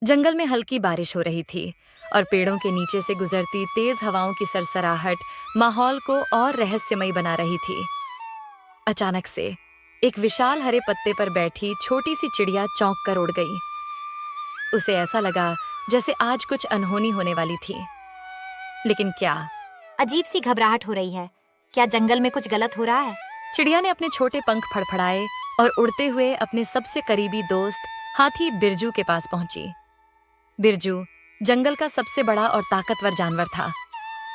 जंगल में हल्की बारिश हो रही थी और पेड़ों के नीचे से गुजरती तेज हवाओं की सरसराहट माहौल को और रहस्यमयी बना रही थी। अचानक से एक विशाल हरे पत्ते पर बैठी छोटी सी चिड़िया चौंक कर उड़ गई। उसे ऐसा लगा जैसे आज कुछ अनहोनी होने वाली थी। लेकिन क्या? अजीब सी घबराहट हो रही है। क्या जंगल में कुछ गलत हो रहा है? चिड़िया ने अपने छोटे पंख फड़फड़ाए और उड़ते हुए अपने सबसे करीबी दोस्त हाथी बिरजू के पास पहुंची। बिरजू जंगल का सबसे बड़ा और ताकतवर जानवर था,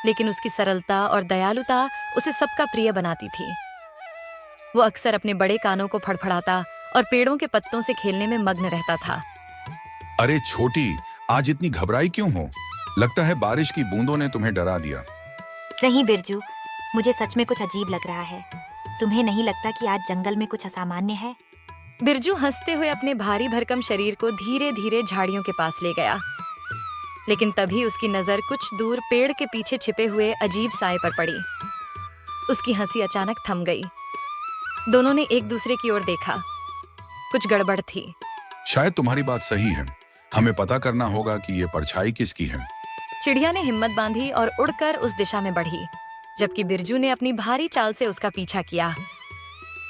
लेकिन उसकी सरलता और दयालुता उसे सबका प्रिय बनाती थी। वो अक्सर अपने बड़े कानों को फड़फड़ाता और पेड़ों के पत्तों से खेलने में मग्न रहता था। अरे छोटी, आज इतनी घबराई क्यों हो? लगता है बारिश की बूंदों ने तुम्हें डरा दिया। नहीं बिरजू, मुझे सच में कुछ अजीब लग रहा है। तुम्हें नहीं लगता कि आज जंगल में कुछ असामान्य है? बिरजू हंसते हुए अपने भारी भरकम शरीर को धीरे धीरे झाड़ियों के पास ले गया। लेकिन तभी उसकी नजर कुछ दूर पेड़ के पीछे छिपे हुए अजीब साए पर पड़ी। उसकी हंसी अचानक थम गई। दोनों ने एक दूसरे की ओर देखा। कुछ गड़बड़ थी। शायद तुम्हारी बात सही है। हमें पता करना होगा कि ये परछाई किसकी है। चिड़िया ने हिम्मत बांधी और उड़कर उस दिशा में बढ़ी, जबकि बिरजू ने अपनी भारी चाल से उसका पीछा किया।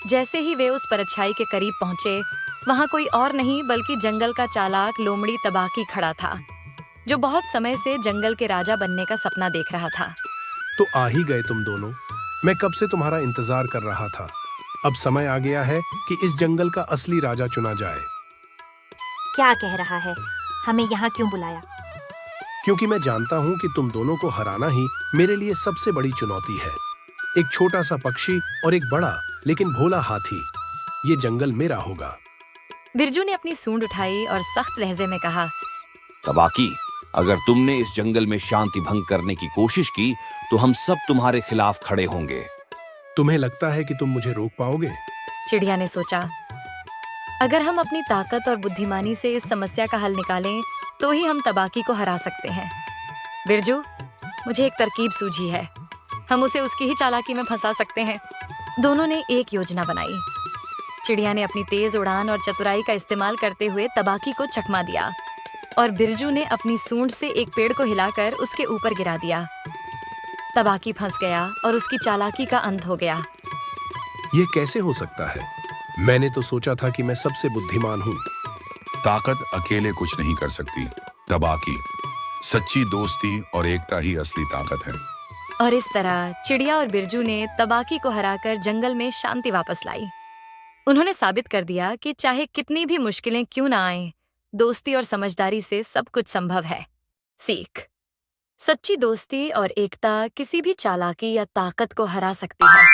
जैसे ही वे उस परछाई के करीब पहुंचे, वहां कोई और नहीं बल्कि जंगल का चालाक लोमड़ी तबाकी खड़ा था, जो बहुत समय से जंगल के राजा बनने का सपना देख रहा था। तो आ ही गए तुम दोनों। मैं कब से तुम्हारा इंतजार कर रहा था। अब समय आ गया है कि इस जंगल का असली राजा चुना जाए। क्या कह रहा है? हमें यहाँ क्यों बुलाया? क्योंकि मैं जानता हूँ कि तुम दोनों को हराना ही मेरे लिए सबसे बड़ी चुनौती है। एक छोटा सा पक्षी और एक बड़ा लेकिन भोला हाथी। ये जंगल मेरा होगा। बिरजू ने अपनी सूंड उठाई और सख्त लहजे में कहा, तबाकी, अगर तुमने इस जंगल में शांति भंग करने की कोशिश की तो हम सब तुम्हारे खिलाफ खड़े होंगे। तुम्हें लगता है कि तुम मुझे रोक पाओगे? चिड़िया ने सोचा, अगर हम अपनी ताकत और बुद्धिमानी से इस समस्या का हल निकालें तो ही हम तबाकी को हरा सकते हैं। बिरजू, मुझे एक तरकीब सूझी है। हम उसे उसकी ही चालाकी में फंसा सकते हैं। दोनों ने एक योजना बनाई। चिड़िया ने अपनी तेज उड़ान और चतुराई का इस्तेमाल करते हुए तबाकी को चकमा दिया और बिरजू ने अपनी सूंड से एक पेड़ को हिलाकर उसके ऊपर गिरा दिया। तबाकी फंस गया और उसकी चालाकी का अंत हो गया। ये कैसे हो सकता है? मैंने तो सोचा था कि मैं सबसे बुद्धिमान हूँ। ताकत अकेले कुछ नहीं कर सकती। तबाकी, सच्ची दोस्ती और एकता ही असली ताकत है। और इस तरह चिड़िया और बिरजू ने तबाकी को हराकर जंगल में शांति वापस लाई। उन्होंने साबित कर दिया कि चाहे कितनी भी मुश्किलें क्यों ना आए, दोस्ती और समझदारी से सब कुछ संभव है। सीख: सच्ची दोस्ती और एकता किसी भी चालाकी या ताकत को हरा सकती है।